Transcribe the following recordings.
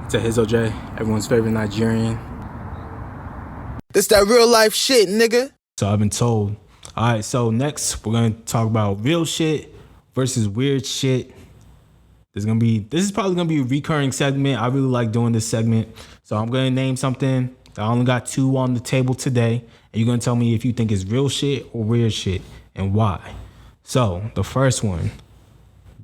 It's Ehizoje, everyone's favorite Nigerian. This that real life shit, nigga. So I've been told. All right, so next we're gonna talk about real shit versus weird shit. This is probably gonna be a recurring segment. I really like doing this segment. So I'm gonna name something. I only got 2 on the table today, and you're gonna tell me if you think it's real shit or weird shit and why. So the first one,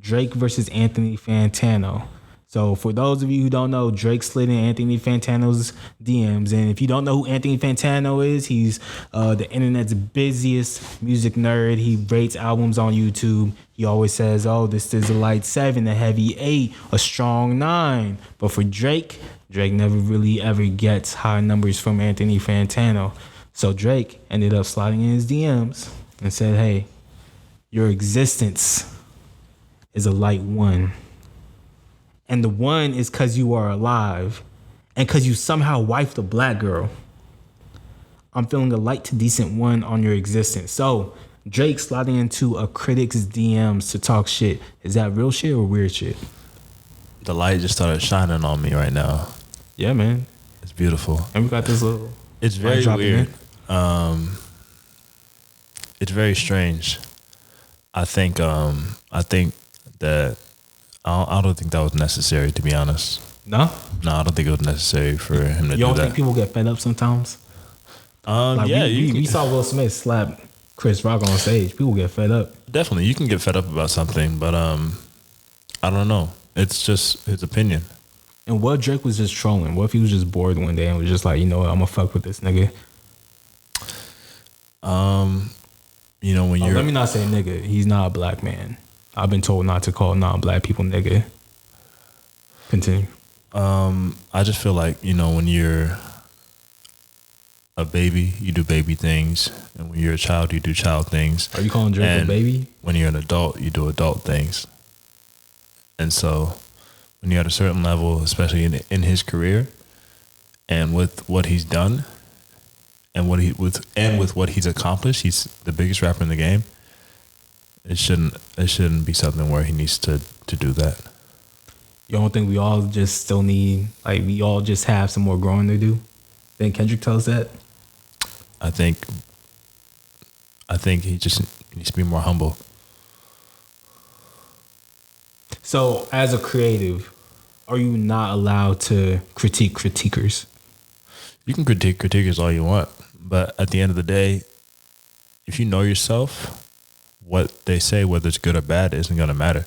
Drake versus Anthony Fantano. So for those of you who don't know, Drake slid in Anthony Fantano's DMs. And if you don't know who Anthony Fantano is, he's the internet's busiest music nerd. He rates albums on YouTube. He always says, oh, this is a light 7, a heavy 8, a strong 9. But for Drake never really ever gets high numbers from Anthony Fantano. So Drake ended up sliding in his DMs and said, hey, your existence is a light 1. And the 1 is because you are alive and because you somehow wifed a black girl. I'm feeling a light to decent 1 on your existence. So Drake sliding into a critic's DMs to talk shit. Is that real shit or weird shit? The light just started shining on me right now. Yeah, man. It's beautiful. And we got this little... It's very weird. It's very strange. I think that... I don't think that was necessary, to be honest. No? No, I don't think it was necessary for him to do that. You don't think people get fed up sometimes? Yeah. We saw Will Smith slap Chris Rock on stage. People get fed up. Definitely. You can get fed up about something, but I don't know. It's just his opinion. And what Drake was just trolling? What if he was just bored one day and was just like, you know what, I'm going to fuck with this nigga? Let me not say nigga. He's not a black man. I've been told not to call non-black people nigga. Continue. I just feel like, when you're a baby, you do baby things. And when you're a child, you do child things. Are you calling Drake a baby? When you're an adult, you do adult things. And so when you're at a certain level, especially in his career and with what he's done and with what he's accomplished, he's the biggest rapper in the game. It shouldn't be something where he needs to do that. You don't think we all just still need, we all just have some more growing to do? Think Kendrick tells that? I think he just needs to be more humble. So as a creative, are you not allowed to critique critiquers? You can critique critiquers all you want, but at the end of the day, if you know yourself, what they say, whether it's good or bad, isn't going to matter.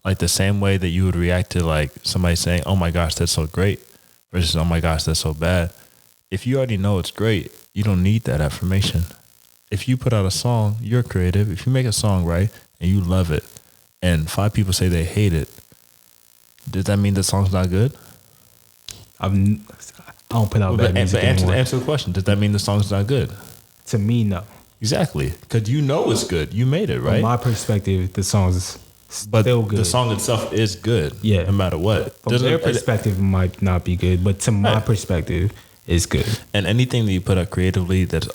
Like the same way that you would react to somebody saying, oh my gosh, that's so great versus, oh my gosh, that's so bad. If you already know it's great, you don't need that affirmation. If you put out a song, you're creative. If you make a song, right, and you love it and 5 people say they hate it, does that mean the song's not good? I don't put out bad music anymore. Answer the question. Does that mean the song's not good? To me, no. Exactly, because you know it's good. You made it, right? From my perspective, the song is still good. The song itself is good, no matter what. From their perspective, it might not be good, but to my perspective, it's good. And anything that you put out creatively, that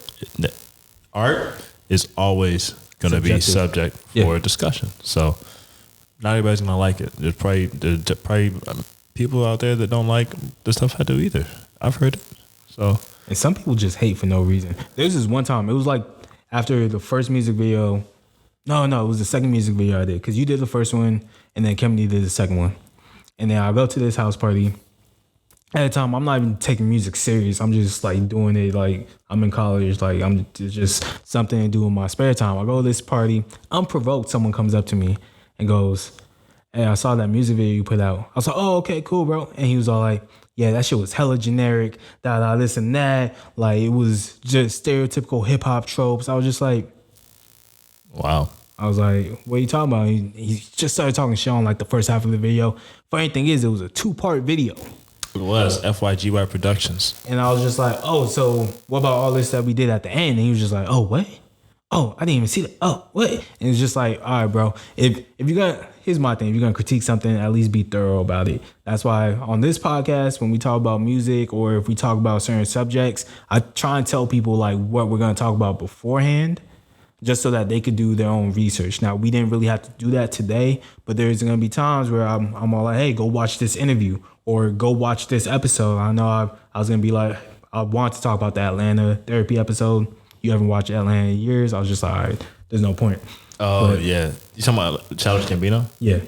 art is always going to be subject for discussion. So not everybody's going to like it. There's probably people out there that don't like the stuff I do either. I've heard it. So, and some people just hate for no reason. There's this one time, it was like after the first music video. No, it was the second music video I did. Because you did the first one, and then Kemedy did the second one. And then I go to this house party. At the time, I'm not even taking music serious. I'm just doing it I'm in college. I'm just something to do in my spare time. I go to this party. Unprovoked, someone comes up to me and goes, hey, I saw that music video you put out. I was like, oh, okay, cool, bro. And he was all like, yeah, that shit was hella generic, this and that. It was just stereotypical hip hop tropes. I was just like, wow. I was like, what are you talking about? He just started talking shit on the first half of the video. Funny thing is, it was a 2-part video. It was FYGY Productions. And I was just like, oh, so what about all this that we did at the end? And he was just like, oh, what? Oh, I didn't even see that. Oh, what? And it's just like, all right, bro. If you're gonna, here's my thing. If you're gonna critique something, at least be thorough about it. That's why on this podcast, when we talk about music or if we talk about certain subjects, I try and tell people what we're gonna talk about beforehand. just so that they could do their own research. Now, we didn't really have to do that today, but there's going to be times where I'm all like, hey, go watch this interview or go watch this episode. I know I was going to be like, I want to talk about the Atlanta therapy episode. You haven't watched Atlanta in years. I was just like, all right, there's no point. Oh, yeah. You talking about Childish Gambino? Yeah.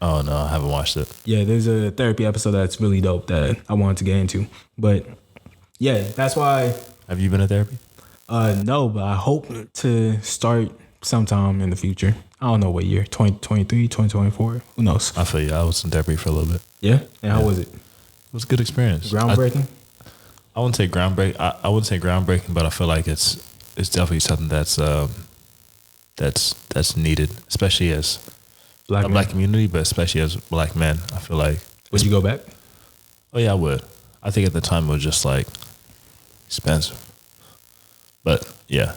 Oh, no, I haven't watched it. Yeah, there's a therapy episode that's really dope that I wanted to get into. But yeah, that's why. Have you been to therapy? No, but I hope to start sometime in the future. I don't know what year, 2023, 2024. Who knows? I feel you. I was in therapy for a little bit. Yeah? And how was it? It was a good experience. Groundbreaking? I wouldn't say groundbreaking. I wouldn't say groundbreaking, but I feel like it's definitely something that's needed, especially as black community, but especially as black men. I feel like. Would you go back? Oh yeah, I would. I think at the time it was just like expensive, but yeah,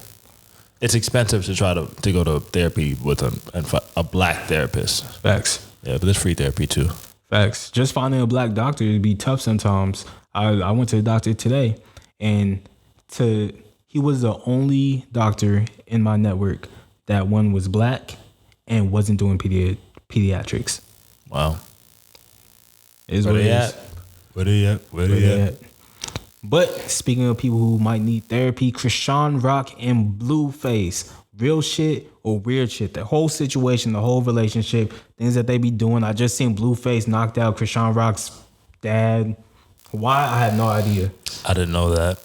it's expensive to try to go to therapy with a black therapist. Facts. Yeah, but there's free therapy too. Facts. Just finding a black doctor would be tough sometimes. I went to the doctor today, and he was the only doctor in my network that one was black and wasn't doing pediatrics. Wow. Is Where what they it at? is. Where they at? But speaking of people who might need therapy, Crisean Rock and Blueface, real shit or weird shit, the whole situation, the whole relationship, things that they be doing. I just seen Blueface knocked out Crisean Rock's dad. Why? I had no idea. I didn't know that.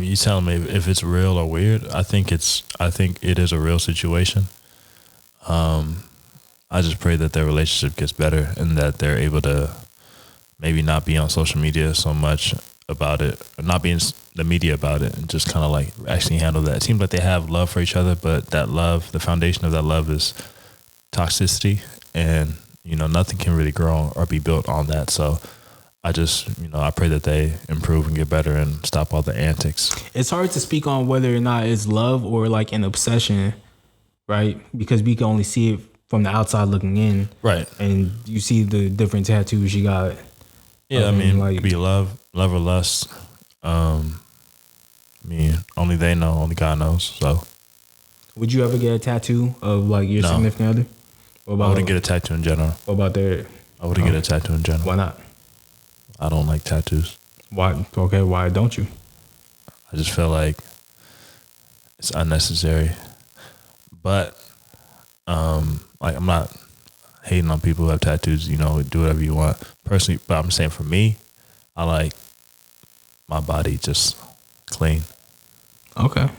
You telling me if it's real or weird? I think it is a real situation. I just pray that their relationship gets better and that they're able to maybe not be on social media so much about it, or not be in the media about it, and just kind of like actually handle that. It seems like they have love for each other, but that love, the foundation of that love is toxicity, and nothing can really grow or be built on that. So I just, I pray that they improve and get better and stop all the antics. It's hard to speak on whether or not it's love or like an obsession, right? Because we can only see it from the outside looking in. Right. And you see the different tattoos she got. Yeah, I mean, like, it could be love or lust. Only they know, only God knows. So, would you ever get a tattoo of like your significant other? I wouldn't get a tattoo in general. What about their? I wouldn't get a tattoo in general. Why not? I don't like tattoos. Why? Okay, why don't you? I just feel like it's unnecessary. But, like, I'm not hating on people who have tattoos. Do whatever you want personally. But I'm saying for me, I like my body just clean. Okay.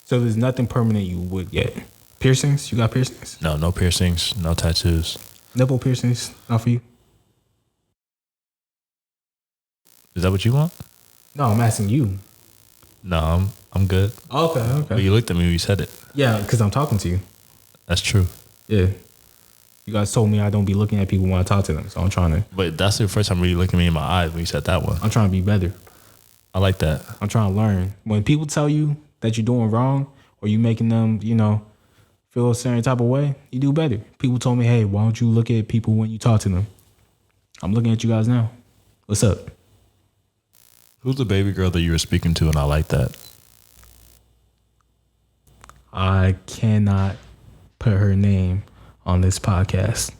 So there's nothing permanent you would get. Piercings? You got piercings? No piercings, no tattoos. Nipple piercings? Not for you? Is that what you want? No, I'm asking you. No, I'm good. Okay. But you looked at me when you said it. Yeah, because I'm talking to you. That's true. Yeah. You guys told me I don't be looking at people when I talk to them, so I'm trying to. But that's the first time really looking me in my eyes when you said that one. I'm trying to be better. I like that. I'm trying to learn. When people tell you that you're doing wrong or you making them, feel a certain type of way, you do better. People told me, hey, why don't you look at people when you talk to them? I'm looking at you guys now. What's up? Who's the baby girl that you were speaking to, and I like that? I cannot put her name on this podcast.